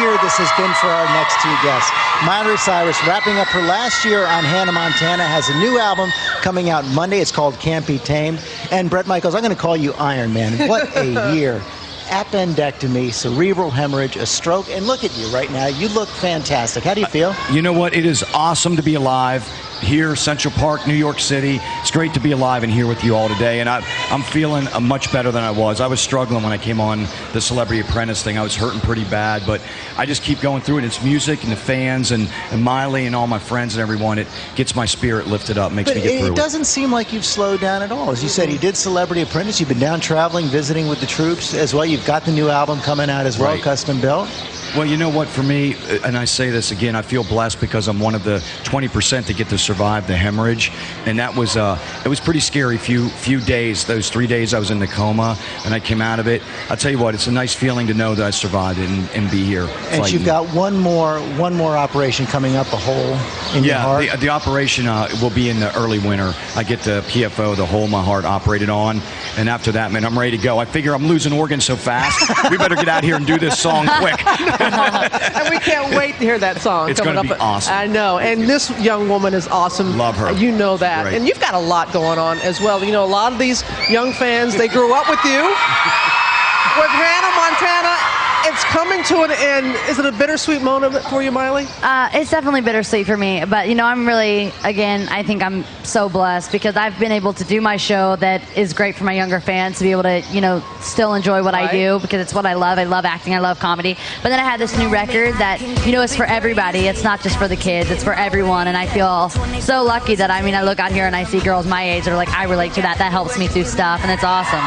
year this has been for our next two guests. Miley Cyrus, wrapping up her last year on Hannah Montana, has a new album coming out Monday. It's called Can't Be Tamed. And Bret Michaels, I'm going to call you Iron Man. What a year. Appendectomy, cerebral hemorrhage, a stroke, and look at you right now. You look fantastic. How do you feel? You know what? It is awesome to be alive here, Central Park, New York City. It's great to be alive and here with you all today, and I'm feeling much better than I was. I was struggling when I came on the Celebrity Apprentice thing. I was hurting pretty bad, but I just keep going through it. It's music and the fans and Miley and all my friends and everyone. It gets my spirit lifted up, makes me get through it. It doesn't seem like you've slowed down at all. As you said, you did Celebrity Apprentice. You've been down traveling, visiting with the troops as well. You've got the new album coming out as well, right. Custom Built. Well, you know what, for me, and I say this again, I feel blessed because I'm one of the 20% that get to survive the hemorrhage, and that was, it was pretty scary few days, those 3 days I was in the coma, and I came out of it. I'll tell you what, it's a nice feeling to know that I survived it and be here. And you've got one more operation coming up, a hole in your heart? Yeah, the operation will be in the early winter. I get the PFO, the hole in my heart, operated on, and after that, man, I'm ready to go. I figure I'm losing organs so fast, we better get out here and do this song quick. And we can't wait to hear that song. It's going to be awesome. I know. And this young woman is awesome. Love her. You know that. Right. And you've got a lot going on as well. You know, a lot of these young fans, they grew up with you. With Hannah Montana, it's coming to an end. Is it a bittersweet moment for you, Miley? It's definitely bittersweet for me. But, you know, I'm really, again, I think I'm so blessed because I've been able to do my show that is great for my younger fans to be able to, you know, still enjoy what I do because it's what I love. I love acting. I love comedy. But then I had this new record that, you know, is for everybody. It's not just for the kids. It's for everyone. And I feel so lucky that, I mean, I look out here and I see girls my age that are like, I relate to that. That helps me through stuff. And it's awesome.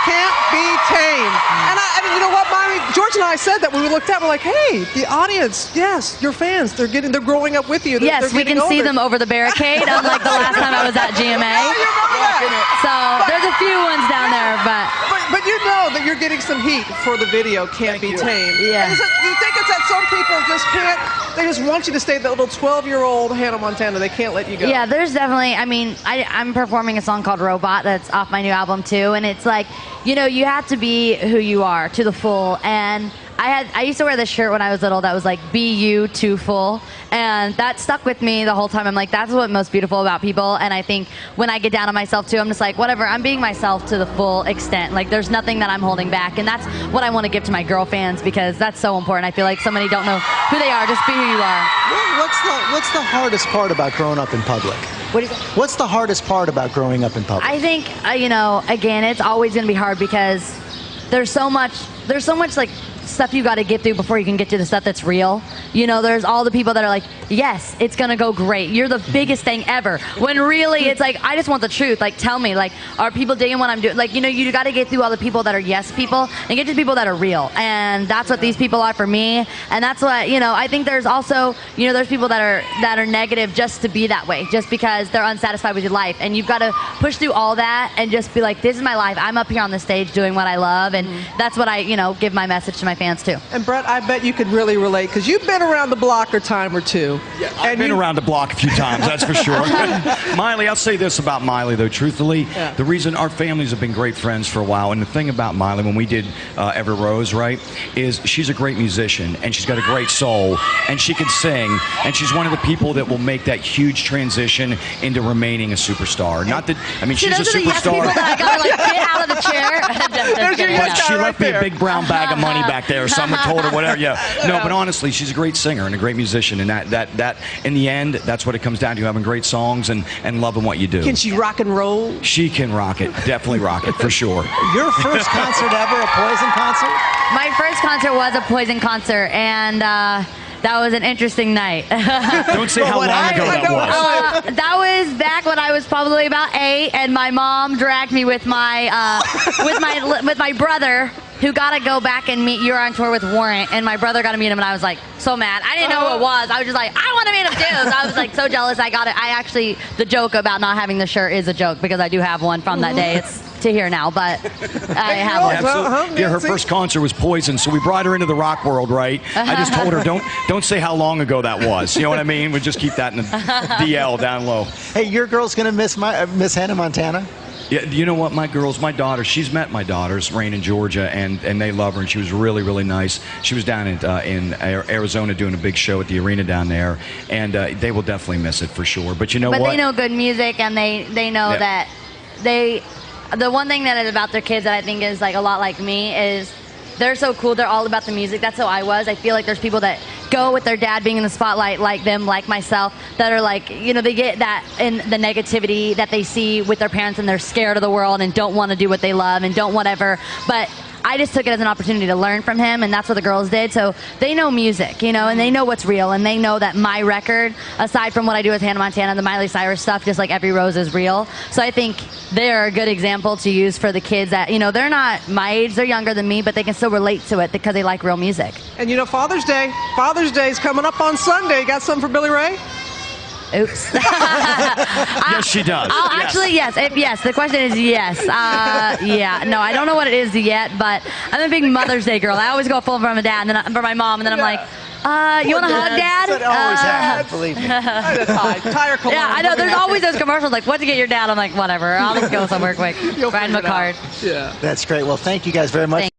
Can't be tamed. And I mean, you know what, Miley? George and I said that when we looked at, we're like, hey, the audience, yes, your fans, they're growing up with you. Yes, we can see them over the barricade, unlike the last time I was at GMA. Oh, you remember that? So there's a few ones down there, but you know that you're getting some heat for the video Can't Be Tamed. Yeah. Do you think it's that some people just can't, they just want you to stay that little 12-year-old Hannah Montana, they can't let you go? Yeah, there's definitely, I mean, I'm performing a song called Robot that's off my new album too, and it's like, you know, you have to be who you are to the full, and I used to wear this shirt when I was little that was like, be you to full, and that stuck with me the whole time. I'm like, that's what's most beautiful about people, and I think when I get down on myself too, I'm just like, whatever, I'm being myself to the full extent. Like, there's nothing that I'm holding back, and that's what I want to give to my girl fans because that's so important. I feel like so many don't know who they are, just be who you are. What's the hardest part about growing up in public? What do you think? What's the hardest part about growing up in public? I think, you know, again, it's always going to be hard because there's so much like stuff you got to get through before you can get to the stuff that's real. You know, there's all the people that are like, yes, it's going to go great. You're the biggest thing ever. When really it's like, I just want the truth. Like, tell me, like, are people digging what I'm doing? Like, you know, you got to get through all the people that are yes people and get to people that are real. And that's what these people are for me. And that's what, you know, I think there's also, you know, there's people that are negative just to be that way, just because they're unsatisfied with your life. And you've got to push through all that and just be like, this is my life. I'm up here on the stage doing what I love. And that's what I, you know, give my message to my fans too. And Bret, I bet you could really relate because you've been around the block a time or two. Yeah, I've been around the block a few times, that's for sure. Miley, I'll say this about Miley though, truthfully, the reason our families have been great friends for a while, and the thing about Miley when we did Every Rose, right, is she's a great musician and she's got a great soul and she can sing and she's one of the people that will make that huge transition into remaining a superstar. Not that, I mean, she's a superstar. Yes, that I gotta like get out of the chair. But she left me a big brown bag of money back there. Someone told her whatever. Yeah. No, but honestly, she's a great singer and a great musician, and that in the end, that's what it comes down to: having great songs and loving what you do. Can she rock and roll? She can rock it. Definitely rock it for sure. Your first concert ever, a Poison concert? My first concert was a Poison concert, and that was an interesting night. Don't say how long ago that was. That was back when I was probably about 8, and my mom dragged me with my with my brother, who got to go back and meet You're on Tour with Warrant, and my brother got to meet him, and I was like so mad. I didn't know who it was. I was just like, I want to meet him too. So I was like so jealous. I got it. I actually, the joke about not having the shirt is a joke because I do have one from that day. It's to here now, but I have one. Absolutely. Yeah, her first concert was Poison, so we brought her into the rock world, right? I just told her, don't say how long ago that was. You know what I mean? We just keep that in the DL down low. Hey, your girl's gonna miss Hannah Montana. Yeah, you know what, my daughter, she's met my daughters, Rain in Georgia, and they love her, and she was really, really nice. She was down in Arizona doing a big show at the arena down there, and they will definitely miss it for sure. But you know what? But they know good music, and they know that the one thing that is about their kids that I think is like a lot like me is they're so cool. They're all about the music. That's how I was. I feel like there's people that go with their dad being in the spotlight like them, like myself, that are like, you know, they get that in the negativity that they see with their parents, and they're scared of the world and don't want to do what they love and don't whatever. But I just took it as an opportunity to learn from him, and that's what the girls did. So they know music, you know, and they know what's real, and they know that my record, aside from what I do with Hannah Montana, the Miley Cyrus stuff, just like Every Rose, is real. So I think they're a good example to use for the kids that, you know, they're not my age, they're younger than me, but they can still relate to it because they like real music. And you know, Father's Day is coming up on Sunday. You got something for Billy Ray? Oops. Yes, she does. Actually, yes. Yes, the question is yes. Yeah. No, I don't know what it is yet, but I'm a big Mother's Day girl. I always go full for my dad, and then for my mom, and then I'm like, you want to hug, Dad? That always happens, believe me. Tire cologne. Yeah, I know. There's always those commercials like, what to get your dad? I'm like, whatever. I'll just go somewhere quick. Grab him a card. Yeah. That's great. Well, thank you guys very much.